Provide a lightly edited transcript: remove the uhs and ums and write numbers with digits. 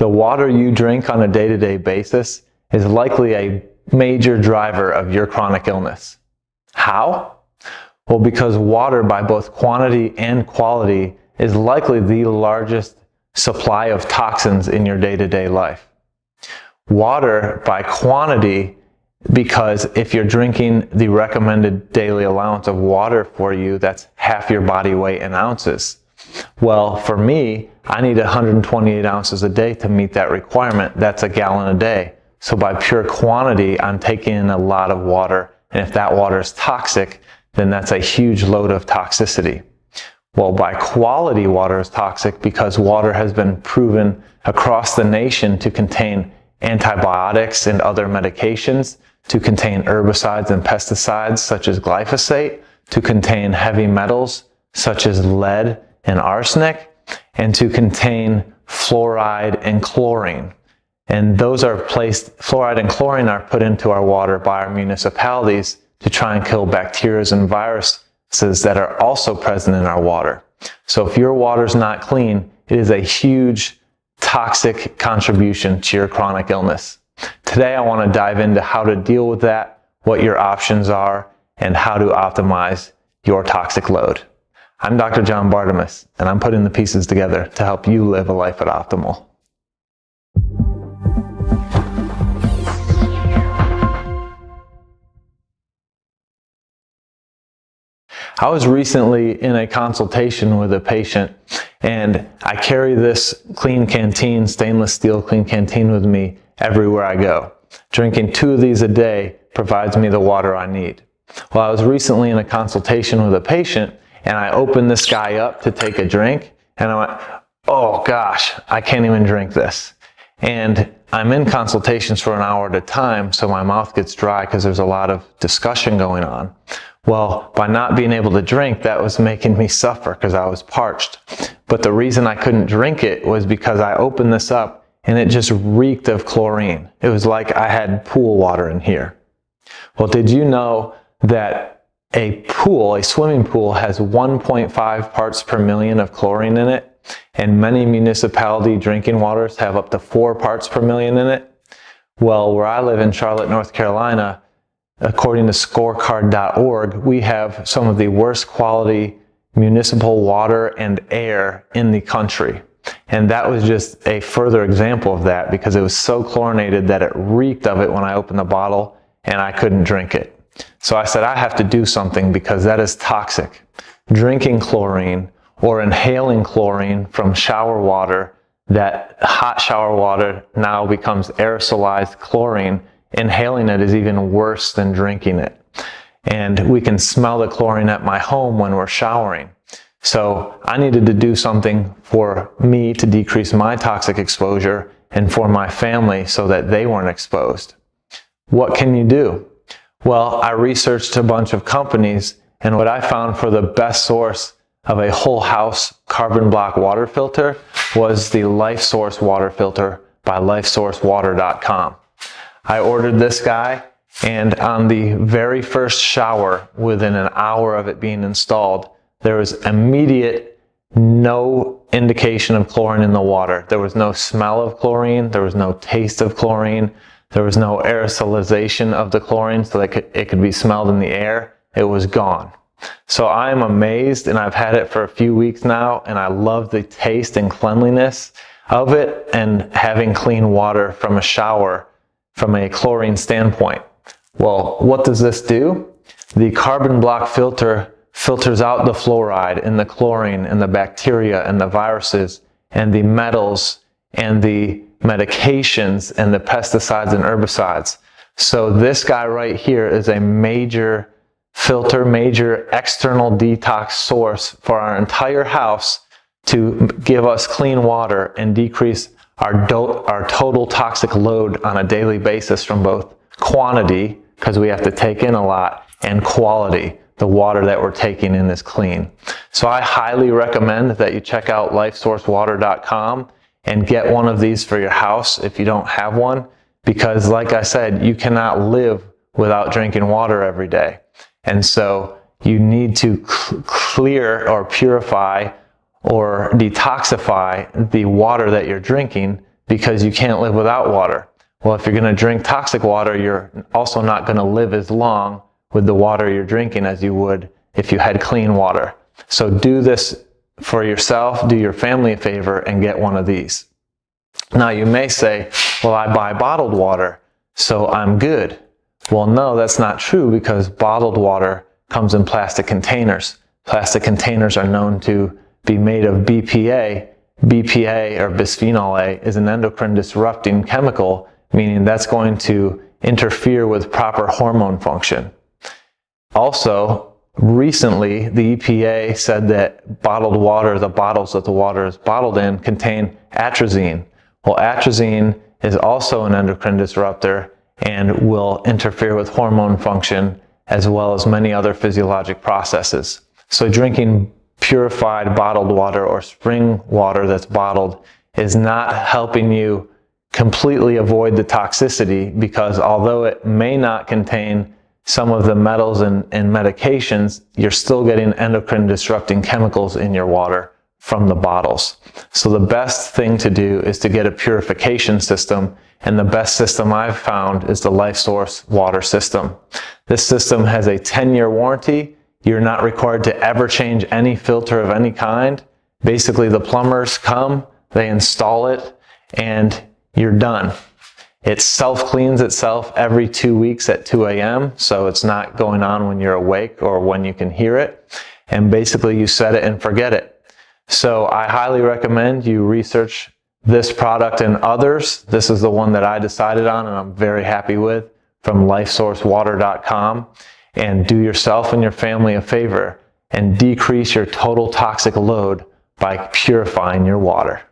the water you drink on a day-to-day basis is likely a major driver of your chronic illness. How? Well, because water by both quantity and quality is likely the largest supply of toxins in your day-to-day life. Water by quantity, because if you're drinking the recommended daily allowance of water for you, that's half your body weight in ounces. Well, for me, I need 128 ounces a day to meet that requirement. That's a gallon a day. So by pure quantity, I'm taking in a lot of water. And if that water is toxic, then that's a huge load of toxicity. Well, by quality, water is toxic because water has been proven across the nation to contain antibiotics and other medications, to contain herbicides and pesticides such as glyphosate, to contain heavy metals such as lead and arsenic, and to contain fluoride and chlorine. And those are placed, fluoride and chlorine are put into our water by our municipalities to try and kill bacteria and viruses that are also present in our water. So if your water's not clean, it is a huge toxic contribution to your chronic illness. Today I want to dive into how to deal with that, what your options are, and how to optimize your toxic load. I'm Dr. John Bartemus, and I'm putting the pieces together to help you live a life at optimal. I was recently in a consultation with a patient, and I carry this clean canteen, stainless steel clean canteen with me everywhere I go. Drinking 2 of these a day provides me the water I need. Well, I was recently in a consultation with a patient, and I opened this guy up to take a drink, and I went, oh gosh, I can't even drink this. And I'm in consultations for an hour at a time, so my mouth gets dry because there's a lot of discussion going on. Well, by not being able to drink, that was making me suffer because I was parched. But the reason I couldn't drink it was because I opened this up and it just reeked of chlorine. It was like I had pool water in here. Well, did you know that a pool, a swimming pool, has 1.5 parts per million of chlorine in it? And many municipality drinking waters have up to 4 parts per million in it? Well, where I live in Charlotte, North Carolina, according to scorecard.org, we have some of the worst quality municipal water and air in the country. And that was just a further example of that because it was so chlorinated that it reeked of it when I opened the bottle and I couldn't drink it. So I said, I have to do something because that is toxic. Drinking chlorine or inhaling chlorine from shower water, that hot shower water now becomes aerosolized chlorine. Inhaling it is even worse than drinking it. And we can smell the chlorine at my home when we're showering. So I needed to do something for me to decrease my toxic exposure and for my family so that they weren't exposed. What can you do? Well, I researched a bunch of companies, and what I found for the best source of a whole house carbon block water filter was the LifeSource water filter by lifesourcewater.com. I ordered this guy, and on the very first shower, within an hour of it being installed, there was immediate no indication of chlorine in the water. There was no smell of chlorine, there was no taste of chlorine, there was no aerosolization of the chlorine so that it could be smelled in the air. It was gone. So I'm amazed, and I've had it for a few weeks now, and I love the taste and cleanliness of it and having clean water from a shower from a chlorine standpoint. Well, what does this do? The carbon block filter filters out the fluoride and the chlorine and the bacteria and the viruses and the metals and the medications and the pesticides and herbicides. So this guy right here is a major filter, major external detox source for our entire house to give us clean water and decrease our total toxic load on a daily basis from both quantity, because we have to take in a lot, and quality. The water that we're taking in is clean. So I highly recommend that you check out lifesourcewater.com and get one of these for your house if you don't have one, because like I said, you cannot live without drinking water every day. And so you need to clear or purify or detoxify the water that you're drinking because you can't live without water. Well, if you're going to drink toxic water, you're also not going to live as long with the water you're drinking as you would if you had clean water. So do this for yourself, do your family a favor, and get one of these. Now you may say, well, I buy bottled water, so I'm good. Well, no, that's not true, because bottled water comes in plastic containers. Plastic containers are known to be made of BPA. BPA, or bisphenol A, is an endocrine disrupting chemical, meaning that's going to interfere with proper hormone function. Also, recently, the EPA said that bottled water, the bottles that the water is bottled in, contain atrazine. Well, atrazine is also an endocrine disruptor and will interfere with hormone function as well as many other physiologic processes. So drinking purified bottled water or spring water that's bottled is not helping you completely avoid the toxicity, because although it may not contain some of the metals and medications, you're still getting endocrine disrupting chemicals in your water from the bottles. So the best thing to do is to get a purification system, and the best system I've found is the LifeSource water system. This system has a 10-year warranty. You're not required to ever change any filter of any kind. Basically, the plumbers come, they install it, and you're done. It self-cleans itself every 2 weeks at 2 a.m., so it's not going on when you're awake or when you can hear it. And basically, you set it and forget it. So I highly recommend you research this product and others. This is the one that I decided on and I'm very happy with, from lifesourcewater.com. And do yourself and your family a favor and decrease your total toxic load by purifying your water.